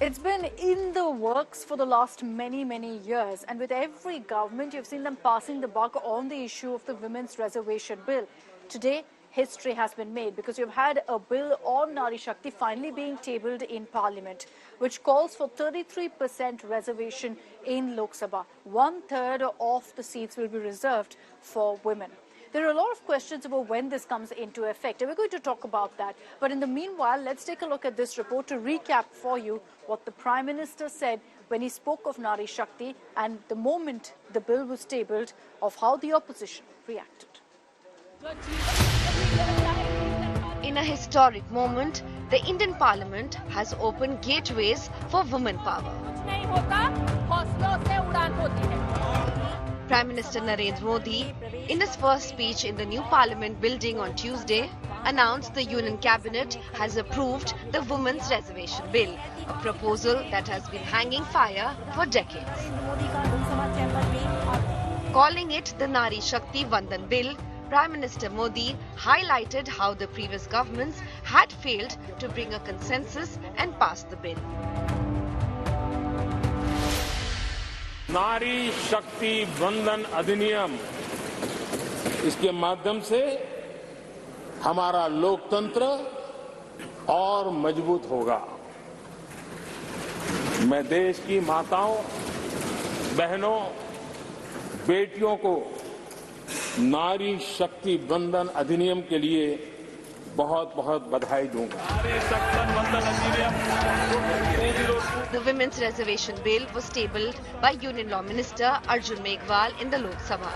It's been in the works for the last many years, and with every government, you've seen them passing the buck on the issue of the Women's Reservation Bill. Today, history has been made because you've had a bill on Nari Shakti finally being tabled in Parliament, which calls for 33% reservation in Lok Sabha. 1/3 of the seats will be reserved for women. There are a lot of questions about when this comes into effect, and we're going to talk about that. But in the meanwhile, let's take a look at this report to recap for you what the Prime Minister said when he spoke of Nari Shakti and the moment the bill was tabled, of how the opposition reacted. In a historic moment, the Indian Parliament has opened gateways for women power. Prime Minister Narendra Modi, in his first speech in the new Parliament building on Tuesday, announced the Union Cabinet has approved the Women's Reservation Bill, a proposal that has been hanging fire for decades. Calling it the Nari Shakti Vandan Bill, Prime Minister Modi highlighted how the previous governments had failed to bring a consensus and pass the bill. नारी शक्ति वंदन अधिनियम, इसके माध्यम से हमारा लोकतंत्र और मजबूत होगा। मैं देश की माताओं, बहनों, बेटियों को नारी शक्ति वंदन अधिनियम के लिए बहुत बहुत बधाई दूंगा। The Women's Reservation Bill was tabled by Union Law Minister Arjun Meghwal in the Lok Sabha.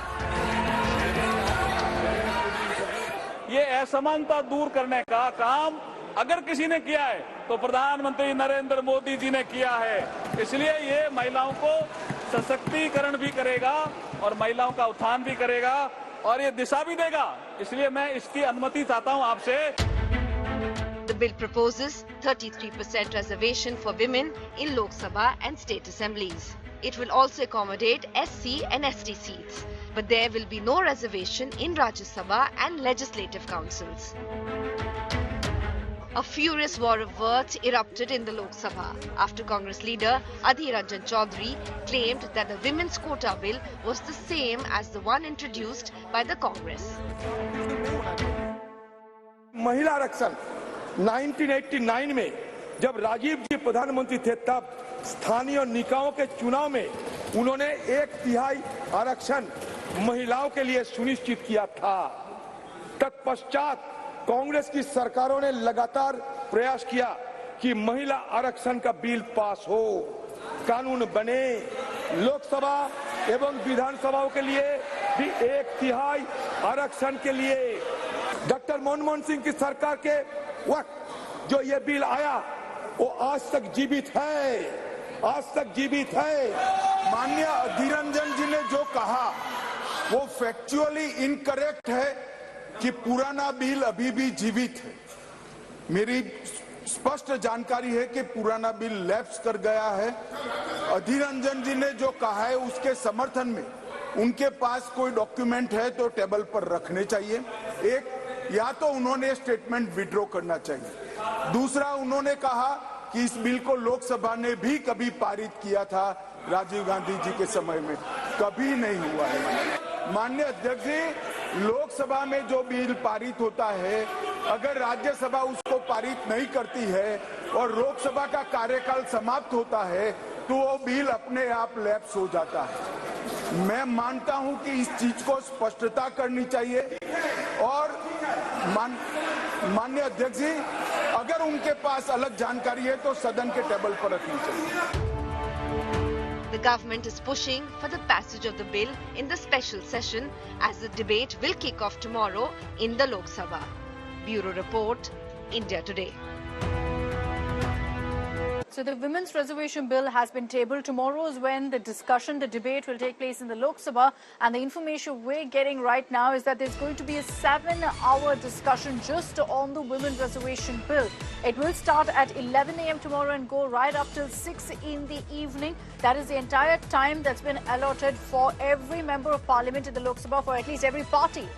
ये असमानता दूर करने का काम अगर किसी ने किया है तो प्रधानमंत्री नरेंद्र मोदी जी ने किया है। इसलिए ये महिलाओं को सशक्तिकरण भी करेगा और महिलाओं का उत्थान भी करेगा और ये दिशा भी देगा। इसलिए मैं इसकी अनुमति चाहता हूं आपसे। The bill proposes 33% reservation for women in Lok Sabha and state assemblies. It will also accommodate SC and ST seats, but there will be no reservation in Rajya Sabha and legislative councils. A furious war of words erupted in the Lok Sabha after Congress leader Adhir Ranjan Chaudhary claimed that the women's quota bill was the same as the one introduced by the Congress. महिला आरक्षण 1989 में जब राजीव जी प्रधानमंत्री थे तब स्थानीय निकायों के चुनाव में उन्होंने 1/3 आरक्षण महिलाओं के लिए सुनिश्चित किया था। तत्पश्चात कांग्रेस की सरकारों ने लगातार प्रयास किया कि महिला आरक्षण का बिल पास हो, कानून बने। लोकसभा एवं विधानसभाओं के लिए भी 1/3 आरक्षण के लिए डॉक्टर मनमोहन सिंह की सरकार के वक्त जो ये बिल आया वो आज तक जीवित है, आज तक जीवित है। माननीय अधीर रंजन जी ने जो कहा वो फैक्चुअली इनकरेक्ट है कि पुराना बिल अभी भी जीवित है। मेरी स्पष्ट जानकारी है कि पुराना बिल लैप्स कर गया है। अधीर रंजन जी ने जो कहा है उसके समर्थन में उनके पास कोई डॉक्यूमेंट है तो टेबल पर रखने चाहिए। एक, या तो उन्होंने स्टेटमेंट विड्रॉ करना चाहिए। दूसरा, उन्होंने कहा कि इस बिल को लोकसभा ने भी कभी पारित किया था राजीव गांधी जी के समय में, कभी नहीं हुआ है। माननीय अध्यक्ष जी, लोकसभा में जो बिल पारित होता है अगर राज्यसभा उसको पारित नहीं करती है और लोकसभा का कार्यकाल समाप्त होता है तो वो बिल अपने आप लैप्स हो जाता है। मैं मानता हूं कि इस चीज को स्पष्टता करनी चाहिए और माननीय अध्यक्ष जी, अगर उनके पास अलग जानकारी है तो सदन के टेबल पर रखनी चाहिए। The government is pushing for the passage of the bill in the special session as the debate will kick off tomorrow in the Lok Sabha. Bureau Report, India Today. So the Women's Reservation Bill has been tabled. Tomorrow is when the discussion, the debate will take place in the Lok Sabha. And the information we're getting right now is that there's going to be a 7-hour discussion just on the Women's Reservation Bill. It will start at 11 a.m. tomorrow and go right up till 6 in the evening. That is the entire time that's been allotted for every member of parliament in the Lok Sabha, for at least every party.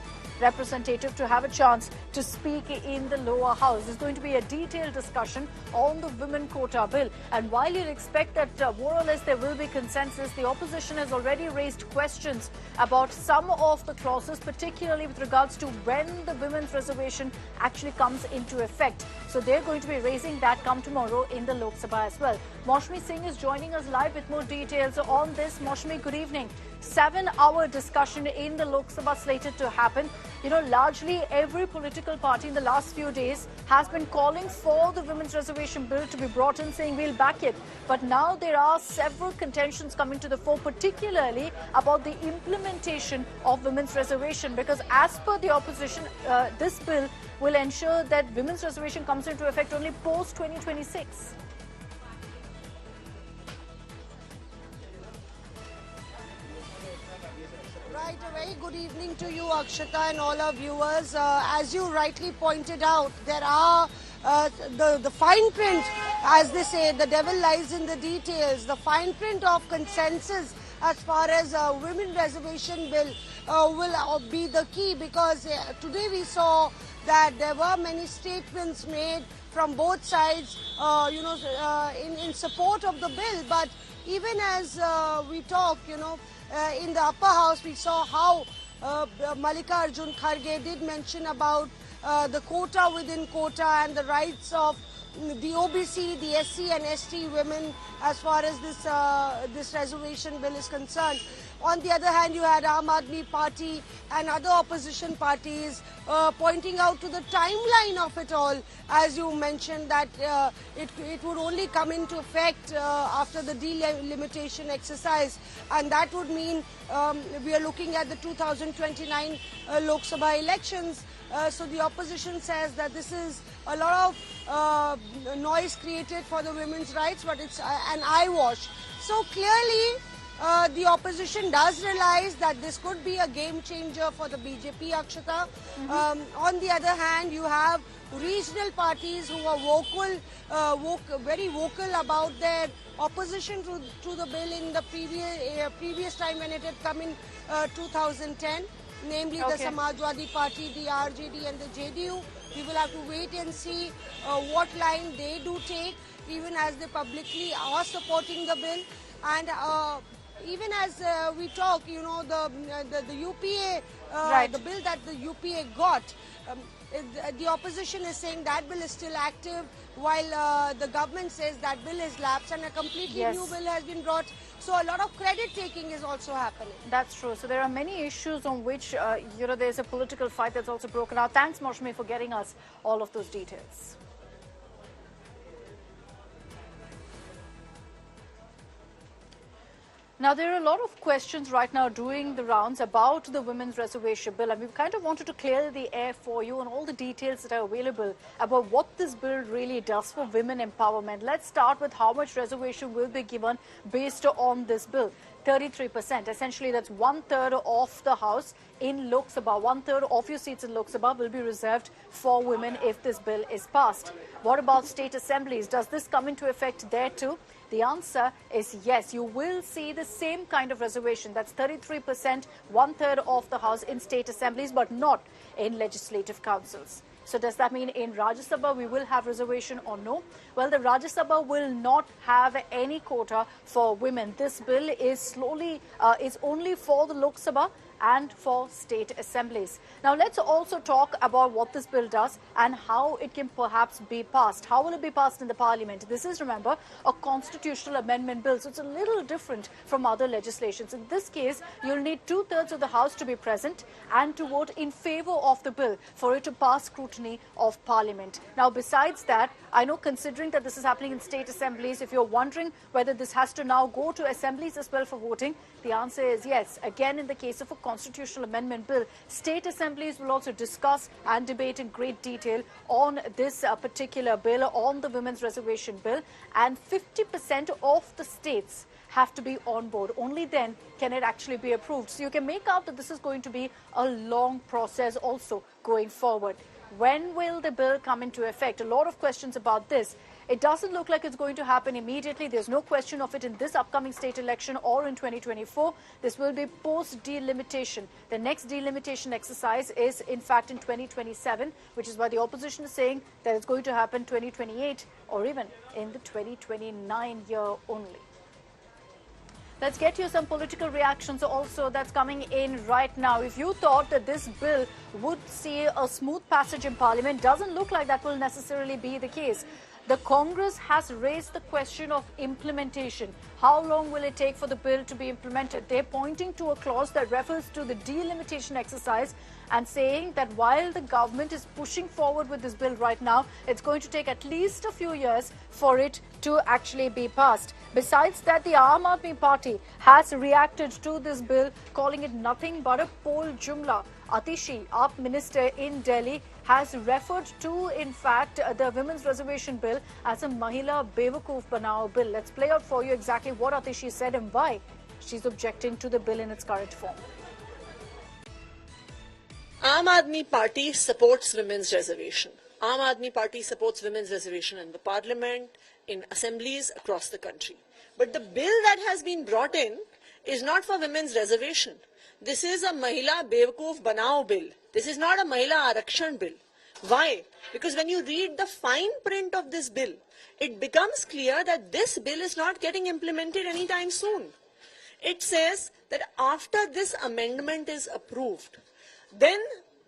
representative to have a chance to speak in the lower house. There's going to be a detailed discussion on the women quota bill. And while you'll expect that more or less there will be consensus, the opposition has already raised questions about some of the clauses, particularly with regards to when the women's reservation actually comes into effect. So they're going to be raising that come tomorrow in the Lok Sabha as well. Maushmi Singh is joining us live with more details on this. Maushmi, good evening. 7-hour discussion in the Lok Sabha slated to happen. You know, largely every political party in the last few days has been calling for the women's reservation bill to be brought in, saying we'll back it. But now there are several contentions coming to the fore, particularly about the implementation of women's reservation, because as per the opposition, this bill will ensure that women's reservation comes into effect only post-2026. Right, a very good evening to you, Akshita, and all our viewers. As you rightly pointed out, there are the fine print, as they say, the devil lies in the details. The fine print of consensus as far as women reservation bill will be the key, because today we saw that there were many statements made from both sides, in support of the bill. But even as we talk, in the upper house, we saw how Mallikarjun Kharge did mention about the quota within quota and the rights of the OBC, the SC and ST women as far as this reservation bill is concerned. On the other hand, you had Aam Aadmi Party and other opposition parties pointing out to the timeline of it all, as you mentioned that it would only come into effect after the delimitation exercise, and that would mean we are looking at the 2029 Lok Sabha elections. So the opposition says that this is a lot of noise created for the women's rights, but it's an eyewash. So clearly, the opposition does realize that this could be a game changer for the BJP, Akshita. On the other hand, you have regional parties who are very vocal about their opposition to the bill in the previous time when it had come in 2010, namely the Samajwadi Party, the RJD and the JDU. We will have to wait and see what line they do take, even as they publicly are supporting the bill. And even as we talk, the UPA, the bill that the UPA got, the opposition is saying that bill is still active, while the government says that bill is lapsed and a completely new bill has been brought. So a lot of credit taking is also happening. That's true. So there are many issues on which, there's a political fight that's also broken out. Thanks, Maushmi, for getting us all of those details. Now, there are a lot of questions right now doing the rounds about the women's reservation bill, and we kind of wanted to clear the air for you on all the details that are available about what this bill really does for women empowerment. Let's start with how much reservation will be given based on this bill. 33%. Essentially, that's 1/3 of the House in Lok Sabha. 1/3 of your seats in Lok Sabha will be reserved for women if this bill is passed. What about state assemblies? Does this come into effect there too? The answer is yes. You will see the same kind of reservation. That's 33%, 1/3 of the House in state assemblies, but not in legislative councils. So does that mean in Rajya Sabha we will have reservation or no? Well, the Rajya Sabha will not have any quota for women. This bill is only for the Lok Sabha and for state assemblies. Now, let's also talk about what this bill does and how it can perhaps be passed. How will it be passed in the parliament? This is, remember, a constitutional amendment bill, so it's a little different from other legislations. In this case, you'll need 2/3 of the House to be present and to vote in favor of the bill for it to pass scrutiny of parliament. Now, besides that, I know, considering that this is happening in state assemblies, if you're wondering whether this has to now go to assemblies as well for voting, the answer is yes. Again, in the case of a constitutional amendment bill, state assemblies will also discuss and debate in great detail on this particular bill, on the women's reservation bill, and 50% of the states have to be on board. Only then can it actually be approved. So you can make out that this is going to be a long process also going forward. When will the bill come into effect? A lot of questions about this. It doesn't look like it's going to happen immediately. There's no question of it in this upcoming state election or in 2024. This will be post-delimitation. The next delimitation exercise is, in fact, in 2027, which is why the opposition is saying that it's going to happen 2028 or even in the 2029 year only. Let's get you some political reactions also that's coming in right now. If you thought that this bill would see a smooth passage in Parliament, doesn't look like that will necessarily be the case. The Congress has raised the question of implementation. How long will it take for the bill to be implemented? They're pointing to a clause that refers to the delimitation exercise and saying that while the government is pushing forward with this bill right now, it's going to take at least a few years for it to actually be passed. Besides that, the Aam Aadmi Party has reacted to this bill, calling it nothing but a poll jumla. Atishi, AAP minister in Delhi, has referred to, in fact, the Women's Reservation Bill as a Mahila Bewakoof Banao Bill. Let's play out for you exactly what Atishi said and why she's objecting to the bill in its current form. Aam Aadmi Party supports women's reservation. Aam Aadmi Party supports women's reservation in the parliament, in assemblies across the country. But the bill that has been brought in is not for women's reservation. This is a Mahila Bewakoof Banao bill. This is not a Mahila Arakshan bill. Why? Because when you read the fine print of this bill, it becomes clear that this bill is not getting implemented anytime soon. It says that after this amendment is approved, then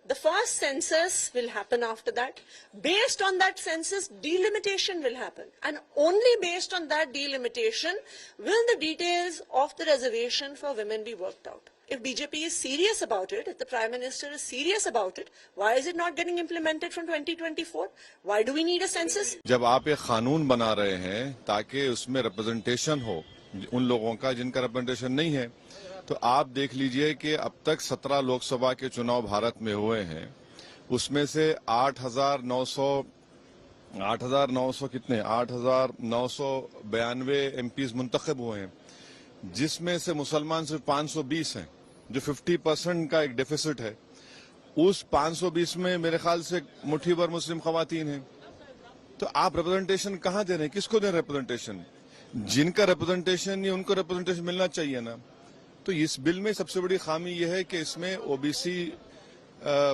the first census will happen after that. Based on that census, delimitation will happen. And only based on that delimitation will the details of the reservation for women be worked out. If BJP is serious about it, if the Prime Minister is serious about it, why is it not getting implemented from 2024? Why do we need a census? जब आप एक कानून बना रहे हैं ताकि उसमें representation हो उन लोगों का जिनका रिप्रेजेंटेशन नहीं है, तो आप देख लीजिए कि अब तक 17 लोकसभा के चुनाव भारत में हुए हैं, उसमें से 8,992 एमपीज मुंतखब हुए हैं, जिसमें से मुसलमान सिर्फ 520 हैं, जो 50% का एक डेफिसिट है। उस 520 में मेरे ख्याल से मुट्ठी भर मुस्लिम खवातीन हैं। तो आप रिप्रेजेंटेशन कहाँ दे रहे हैं? किसको दे रहे हैं रिप्रेजेंटेशन? जिनका रिप्रेजेंटेशन या उनको रिप्रेजेंटेशन मिलना चाहिए ना। तो इस बिल में सबसे बड़ी खामी यह है कि इसमें ओबीसी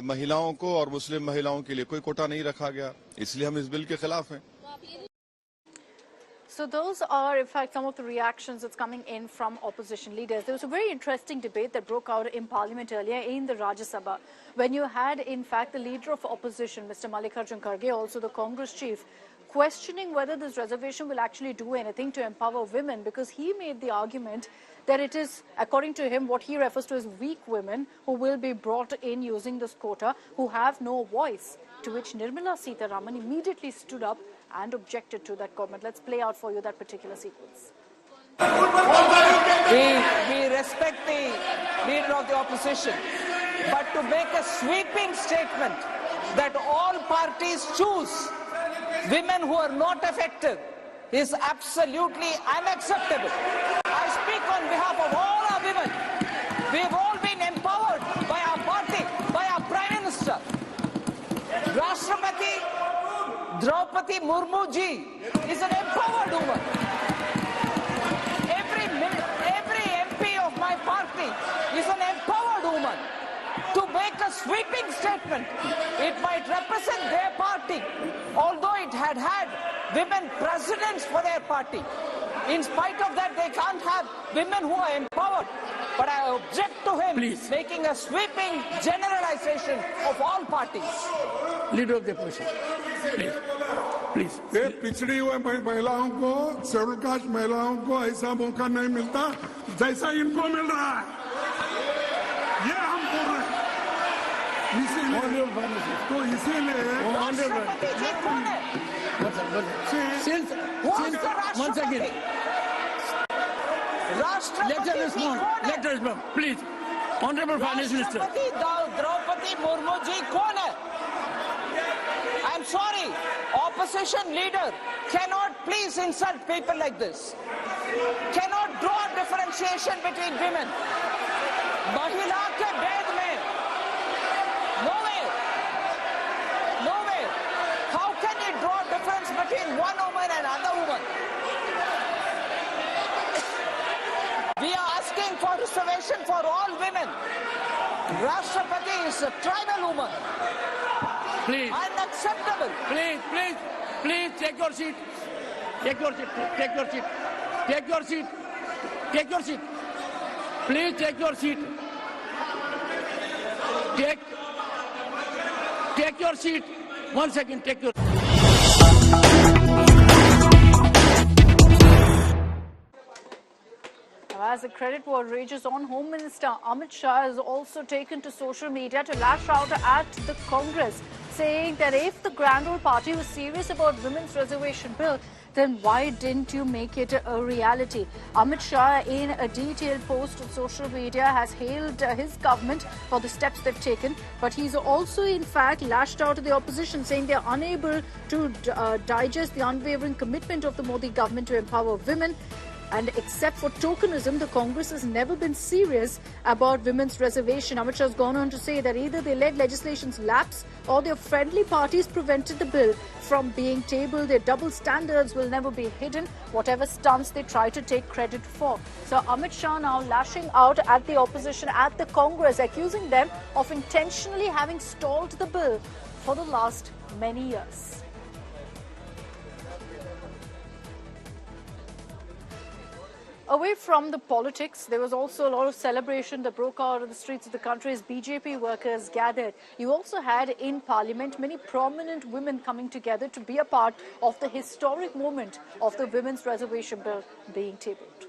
महिलाओं को और मुस्लिम महिलाओं के लिए कोई कोटा नहीं रखा गया, इसलिए हम इस बिल के खिलाफ हैं। So those are, in fact, some of the reactions that's coming in from opposition leaders. There was a very interesting debate that broke out in Parliament earlier in the Rajya Sabha, when you had, in fact, the leader of opposition, Mr. Mallikarjun Kharge, also the Congress chief, questioning whether this reservation will actually do anything to empower women, because he made the argument that it is, according to him, what he refers to as weak women who will be brought in using this quota, who have no voice, to which Nirmala Sitharaman immediately stood up and objected to that comment. Let's play out for you that particular sequence. We respect the leader of the opposition, but to make a sweeping statement that all parties choose women who are not effective is absolutely unacceptable. I speak on behalf of all our women. We've all been empowered by our party, by our Prime Minister. Rashtrapati Draupadi Murmu ji is an empowered woman. Every MP of my party is an empowered woman. To make a sweeping statement, it might represent their party, although it had had women presidents for their party. In spite of that, they can't have women who are empowered. But I object to him making a sweeping generalization of all parties. Leader of the opposition, please. पिछड़ी हुए महिलाओं को, schedule caste महिलाओं को ऐसा मौका नहीं मिलता जैसा इनको मिल रहा है। ये हम बोल रहे हैं। तो इसीलिए once again, let her respond, please. Honorable Finance Minister. Draupadi Murmu ji kaun hai? I'm sorry, opposition leader cannot please insult people like this. Cannot draw differentiation between women. Mahila ke bed mein. No way. How can you draw difference between between one woman and another woman. We are asking for reservation for all women. Rashtrapati is a tribal woman. Please. Unacceptable. Please, take your seat. Take your seat. Take your seat. Take your seat. Take your seat. Please take your seat. Take your seat. 1 second, take your. As the credit war rages on, Home Minister Amit Shah has also taken to social media to lash out at the Congress, saying that if the Grand Old Party was serious about women's reservation bill, then why didn't you make it a reality? Amit Shah, in a detailed post on social media, has hailed his government for the steps they've taken, but he's also, in fact, lashed out at the opposition, saying they're unable to digest the unwavering commitment of the Modi government to empower women. And except for tokenism, the Congress has never been serious about women's reservation. Amit Shah has gone on to say that either they let legislation's lapse or their friendly parties prevented the bill from being tabled. Their double standards will never be hidden, whatever stunts they try to take credit for. So Amit Shah now lashing out at the opposition, at the Congress, accusing them of intentionally having stalled the bill for the last many years. Away from the politics, there was also a lot of celebration that broke out in the streets of the country as BJP workers gathered. You also had in Parliament many prominent women coming together to be a part of the historic moment of the Women's Reservation Bill being tabled.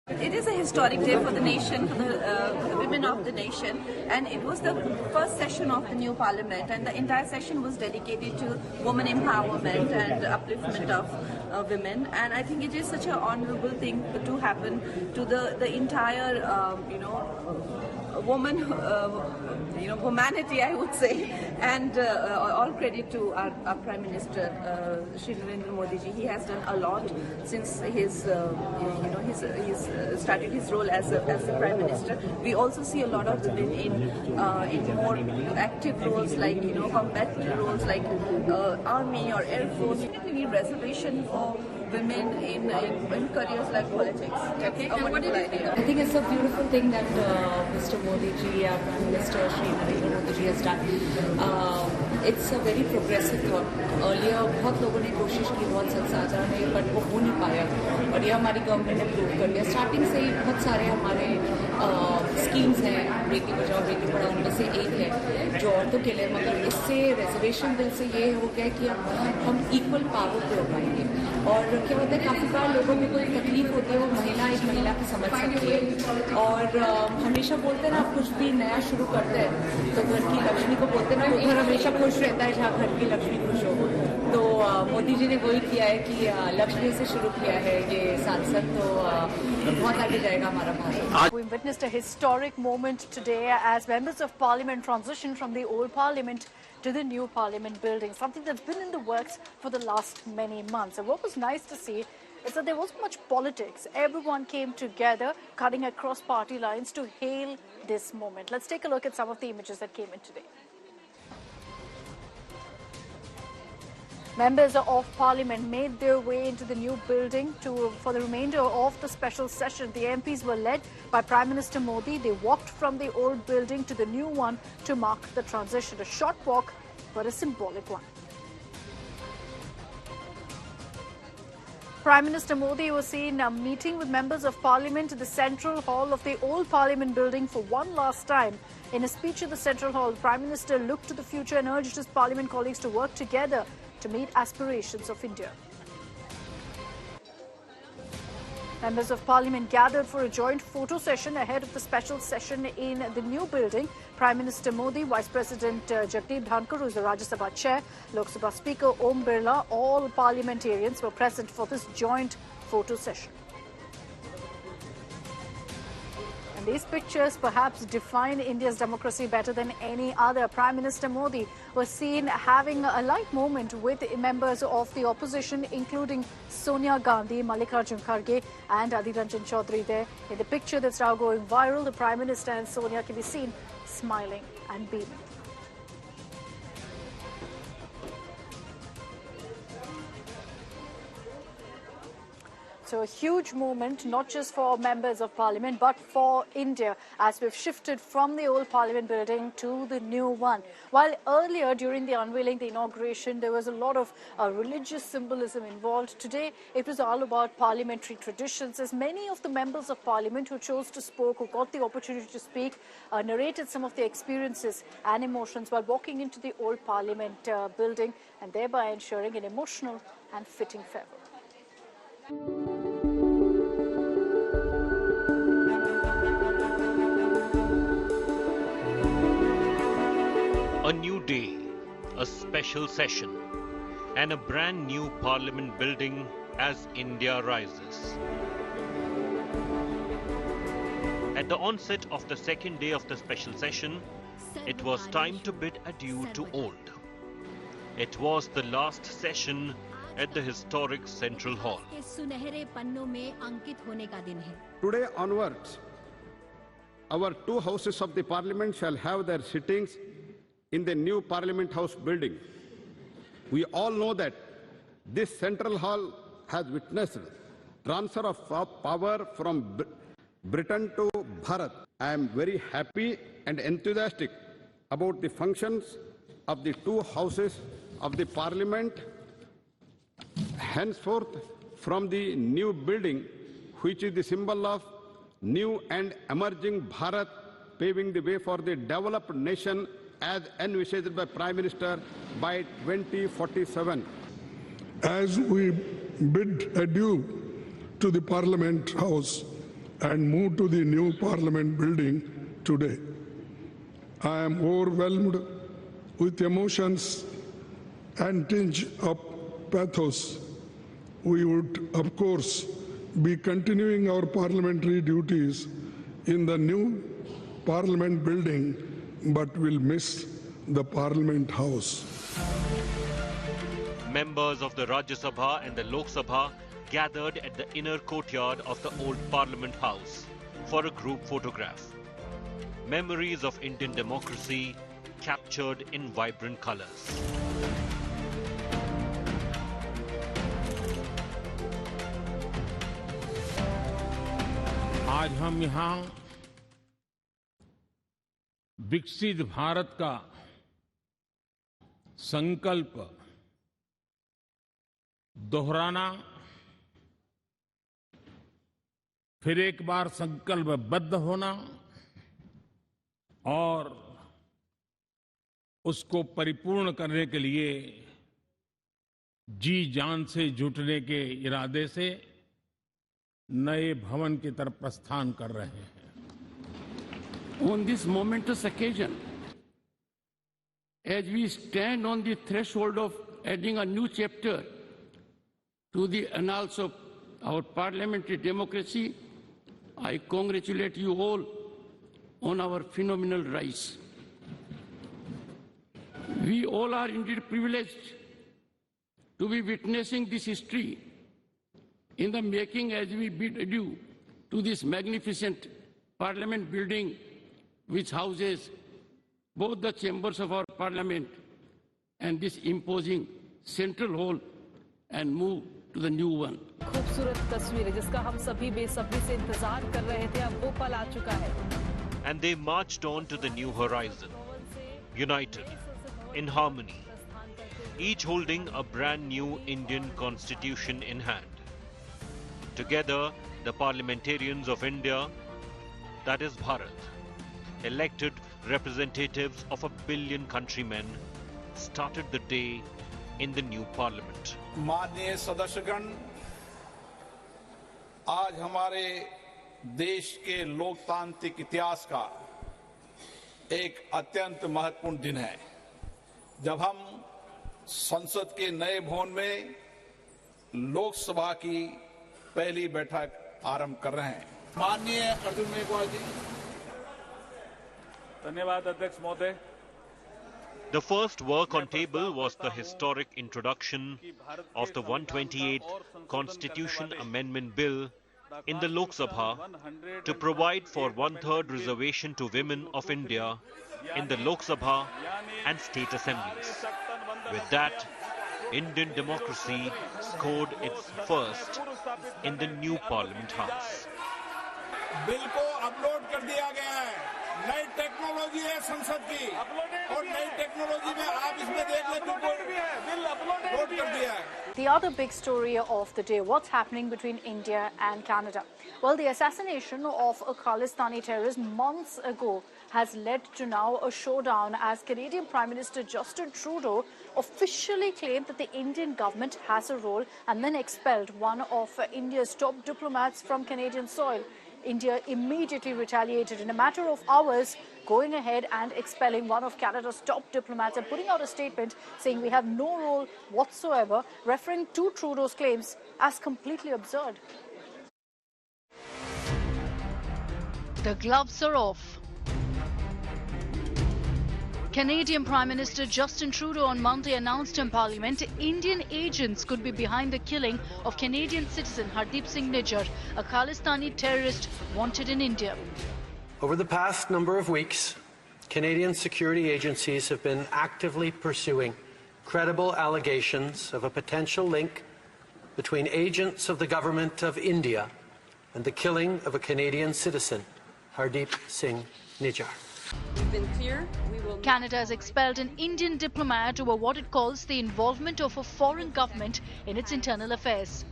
It is a historic day for the nation, for the women of the nation, and it was the first session of the new parliament, and the entire session was dedicated to women empowerment and upliftment of women. And I think it is such an honorable thing to happen to the entire, woman, humanity, I would say. And all credit to our Prime Minister, Shri Narendra Modi ji. He has done a lot since his started his role as the Prime Minister. We also see a lot of women in more active roles, like combat roles, like army or air force. We need reservation for women in careers like politics. Okay, and what do you think? I think it's a beautiful thing that Mr. Modi ji, our Prime Minister Shri Narendra Modi ji has done. It's a very progressive thought. Earlier, बहुत लोगों ने कोशिश की, बहुत संसाधन में, but वो हो नहीं पाया. और ये हमारी गवर्नमेंट ने प्रूव कर लिया. स्टार्टिंग से ही बहुत सारे हमारे स्कीम्स हैं, बेटी बचाओ बेटी पढ़ाओ, उनमें से एक है जो औरतों के लिए. मगर इससे रिजर्वेशन बिल से ये हो गया कि हम इक्वल पावर पे हो पाएंगे. और क्या होता है, काफ़ी बार लोगों को कोई तकलीफ होती है, वो महिला एक महिला की समझ सकती है. और हमेशा बोलते हैं ना, आप कुछ भी नया शुरू करते हैं तो घर की लक्ष्मी को बोलते हैं ना, वो घर हमेशा खुश रहता है जहाँ घर की लक्ष्मी खुश हो. तो मोदी जी ने वही किया है कि लक्ष्मी से शुरू किया है ये सांसद, तो बहुत आगे जाएगा हमारा Bharat. We witnessed a historic moment today as members of Parliament transitioned from the old Parliament to the new Parliament building, something that's been in the works for the last many months. And what was nice to see is that there wasn't much politics. Everyone came together, cutting across party lines to hail this moment. Let's take a look at some of the images that came in today. Members of Parliament made their way into the new building for the remainder of the special session. The MPs were led by Prime Minister Modi. They walked from the old building to the new one to mark the transition. A short walk, but a symbolic one. Prime Minister Modi was seen meeting with members of Parliament in the central hall of the old Parliament building for one last time. In a speech at the central hall, the Prime Minister looked to the future and urged his Parliament colleagues to work together to meet aspirations of India. Members of Parliament gathered for a joint photo session ahead of the special session in the new building. Prime Minister Modi, Vice President Jagdeep Dhankar, who is the Rajya Sabha Chair, Lok Sabha Speaker Om Birla, all parliamentarians were present for this joint photo session. And these pictures perhaps define India's democracy better than any other. Prime Minister Modi was seen having a light moment with members of the opposition, including Sonia Gandhi, Mallikarjun Kharge and Adhir Ranjan Chaudhary there. In the picture that's now going viral, the Prime Minister and Sonia can be seen smiling and beaming. So a huge moment, not just for members of parliament, but for India, as we've shifted from the old parliament building to the new one. While earlier, during the unveiling, the inauguration, there was a lot of religious symbolism involved. Today, it was all about parliamentary traditions, as many of the members of parliament who chose to speak, who got the opportunity to speak, narrated some of their experiences and emotions while walking into the old parliament building, and thereby ensuring an emotional and fitting farewell. A new day, a special session, and a brand new parliament building as India rises. At the onset of the second day of the special session, it was time to bid adieu to old. It was the last session at the historic Central Hall. Today onwards, our two houses of the parliament shall have their sittings in the new Parliament House building. We all know that this Central Hall has witnessed transfer of power from Britain to Bharat. I am very happy and enthusiastic about the functions of the two houses of the Parliament. Henceforth, from the new building, which is the symbol of new and emerging Bharat, paving the way for the developed nation as envisaged by Prime Minister by 2047. As we bid adieu to the Parliament House and move to the new Parliament building today, I am overwhelmed with emotions and tinge of pathos. We would, of course, be continuing our parliamentary duties in the new Parliament building, but will miss the Parliament House. Members of the Rajya Sabha and the Lok Sabha gathered at the inner courtyard of the old Parliament House for a group photograph. Memories of Indian democracy captured in vibrant colors. आज हम यहाँ विकसित भारत का संकल्प दोहराना, फिर एक बार संकल्पबद्ध होना और उसको परिपूर्ण करने के लिए जी जान से जुटने के इरादे से नए भवन की तरफ प्रस्थान कर रहे हैं. On this momentous occasion, as we stand on the threshold of adding a new chapter to the annals of our parliamentary democracy, I congratulate you all on our phenomenal rise. We all are indeed privileged to be witnessing this history in the making as we bid adieu to this magnificent parliament building which houses both the chambers of our parliament and this imposing central hall and move to the new one. खूबसूरत तस्वीर जिसका हम सभी बेसब्री से इंतजार कर रहे थे, अब वो पल आ चुका है. And they marched on to the new horizon, united, in harmony, each holding a brand new Indian constitution in hand. Together, the parliamentarians of India, that is Bharat, elected representatives of 1 billion countrymen, started the day in the new parliament. माननीय सदस्यगण, आज हमारे देश के लोकतांत्रिक इतिहास का एक अत्यंत महत्वपूर्ण दिन है, जब हम संसद के नए भवन में लोकसभा की पहली बैठक आरंभ कर रहे हैं. माननीय अर्जुन मेघवाल जी. धन्यवाद अध्यक्ष महोदय. The first work on table was the historic introduction of the 128th Constitution Amendment Bill in the Lok Sabha to provide for 1/3 reservation to women of India in the Lok Sabha and state assemblies. With that, Indian democracy scored its first in the new Parliament House. Bill को upload कर दिया गया है। नई technology है संसद की और नई टेक्नोलॉजी में आप इसमें देख लें बिल अपलोड कर दिया है। The other big story of the day, what's happening between India and Canada? Well, the assassination of a Khalistani terrorist months ago has led to now a showdown as Canadian Prime Minister Justin Trudeau officially claimed that the Indian government has a role and then expelled one of India's top diplomats from Canadian soil. India immediately retaliated in a matter of hours, going ahead and expelling one of Canada's top diplomats and putting out a statement saying we have no role whatsoever, referring to Trudeau's claims as completely absurd. The gloves are off. Canadian Prime Minister Justin Trudeau on Monday announced in Parliament Indian agents could be behind the killing of Canadian citizen Hardeep Singh Nijjar, a Khalistani terrorist wanted in India. Over the past number of weeks, Canadian security agencies have been actively pursuing credible allegations of a potential link between agents of the government of India and the killing of a Canadian citizen, Hardeep Singh Nijjar. We've been clear. Canada has expelled an Indian diplomat over what it calls the involvement of a foreign government in its internal affairs.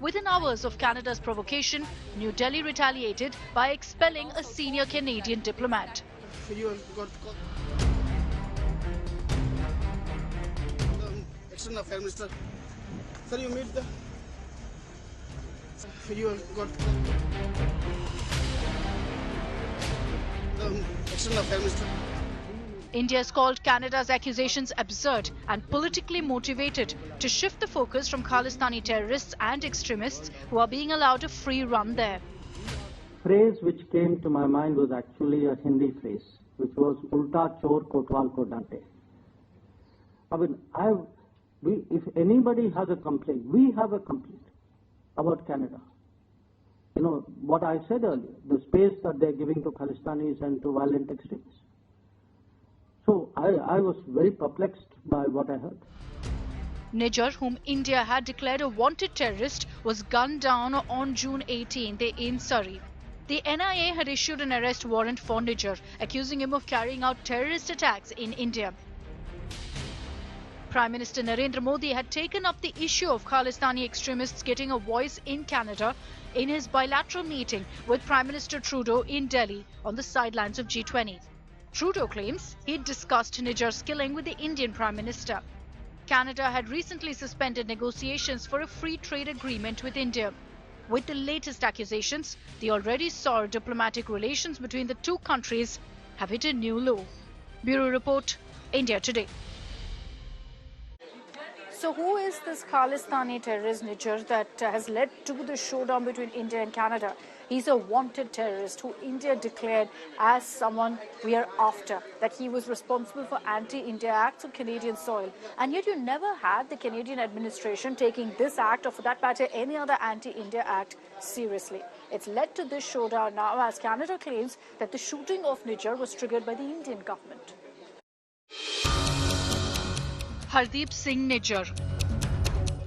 Within hours of Canada's provocation, New Delhi retaliated by expelling a senior Canadian diplomat. External Affairs Minister, sir, you meet the. You got the External Affairs Minister. India has called Canada's accusations absurd and politically motivated to shift the focus from Khalistani terrorists and extremists who are being allowed a free run there. Phrase which came to my mind was actually a Hindi phrase, which was "Ulta chor kotwal ko dante." I mean, if anybody has a complaint, we have a complaint about Canada. You know, what I said earlier, the space that they're giving to Khalistanis and to violent extremists. So I was very perplexed by what I heard. Nijjar, whom India had declared a wanted terrorist, was gunned down on June 18th in Surrey. The NIA had issued an arrest warrant for Nijjar, accusing him of carrying out terrorist attacks in India. Prime Minister Narendra Modi had taken up the issue of Khalistani extremists getting a voice in Canada in his bilateral meeting with Prime Minister Trudeau in Delhi on the sidelines of G20. Trudeau claims he'd discussed Nijjar's killing with the Indian Prime Minister. Canada had recently suspended negotiations for a free trade agreement with India. With the latest accusations, the already sour diplomatic relations between the two countries have hit a new low. Bureau Report, India Today. So who is this Khalistani terrorist Nijjar that has led to the showdown between India and Canada? He's a wanted terrorist who India declared as someone we are after, that he was responsible for anti-India acts on Canadian soil. And yet you never had the Canadian administration taking this act, or for that matter any other anti-India act, seriously. It's led to this showdown now as Canada claims that the shooting of Nijjar was triggered by the Indian government. Hardeep Singh Nijjar.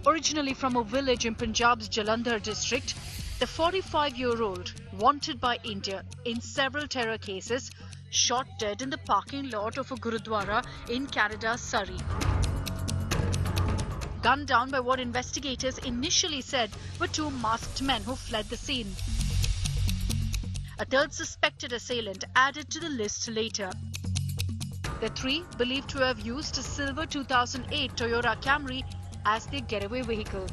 Originally from a village in Punjab's Jalandhar district, the 45-year-old, wanted by India in several terror cases, shot dead in the parking lot of a Gurudwara in Canada's Surrey. Gunned down by what investigators initially said were two masked men who fled the scene. A third suspected assailant added to the list later. The three believed to have used a silver 2008 Toyota Camry as their getaway vehicle.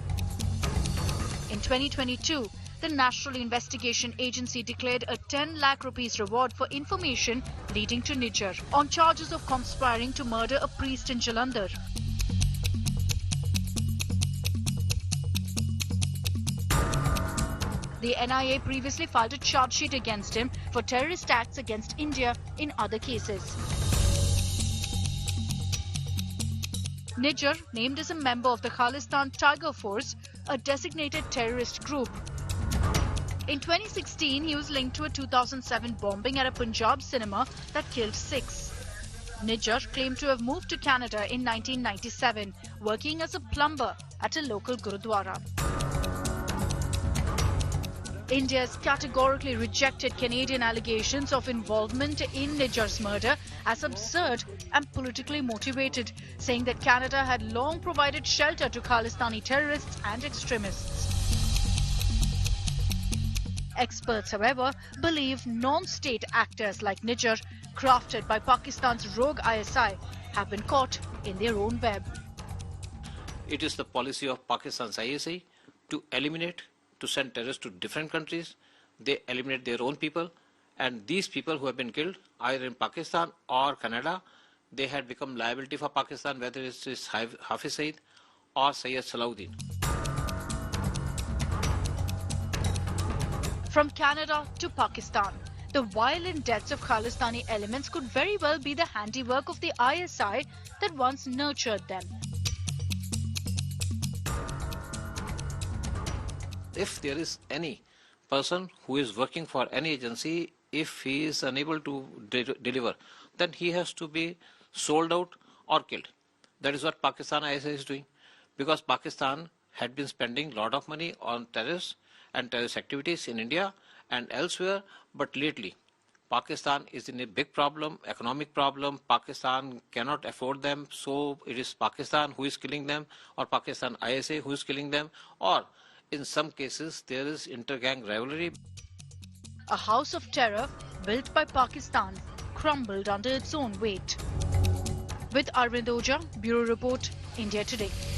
In 2022, the National Investigation Agency declared a 10 lakh rupees reward for information leading to Nijjar on charges of conspiring to murder a priest in Jalandhar. The NIA previously filed a charge sheet against him for terrorist acts against India in other cases. Nijjar, named as a member of the Khalistan Tiger Force, a designated terrorist group. In 2016, he was linked to a 2007 bombing at a Punjab cinema that killed 6. Nijjar claimed to have moved to Canada in 1997, working as a plumber at a local Gurudwara. India has categorically rejected Canadian allegations of involvement in Nijjar's murder as absurd and politically motivated, saying that Canada had long provided shelter to Khalistani terrorists and extremists. Experts, however, believe non-state actors like Nijjar, crafted by Pakistan's rogue ISI, have been caught in their own web. It is the policy of Pakistan's ISI to eliminate, to send terrorists to different countries. They eliminate their own people, and these people who have been killed either in Pakistan or Canada, they had become liability for Pakistan, whether it is Hafiz Saeed or Sayyid Salahuddin. From Canada to Pakistan, the violent deaths of Khalistani elements could very well be the handiwork of the ISI that once nurtured them. If there is any person who is working for any agency, if he is unable to deliver, then he has to be sold out or killed. That is what Pakistan ISI is doing, because Pakistan had been spending a lot of money on terrorists and terrorist activities in India and elsewhere, but lately Pakistan is in a big problem, economic problem. Pakistan cannot afford them, so it is Pakistan who is killing them, or Pakistan ISI who is killing them, or in some cases there is inter-gang rivalry. A house of terror built by Pakistan crumbled under its own weight. With Arvind Oja, Bureau Report, India Today.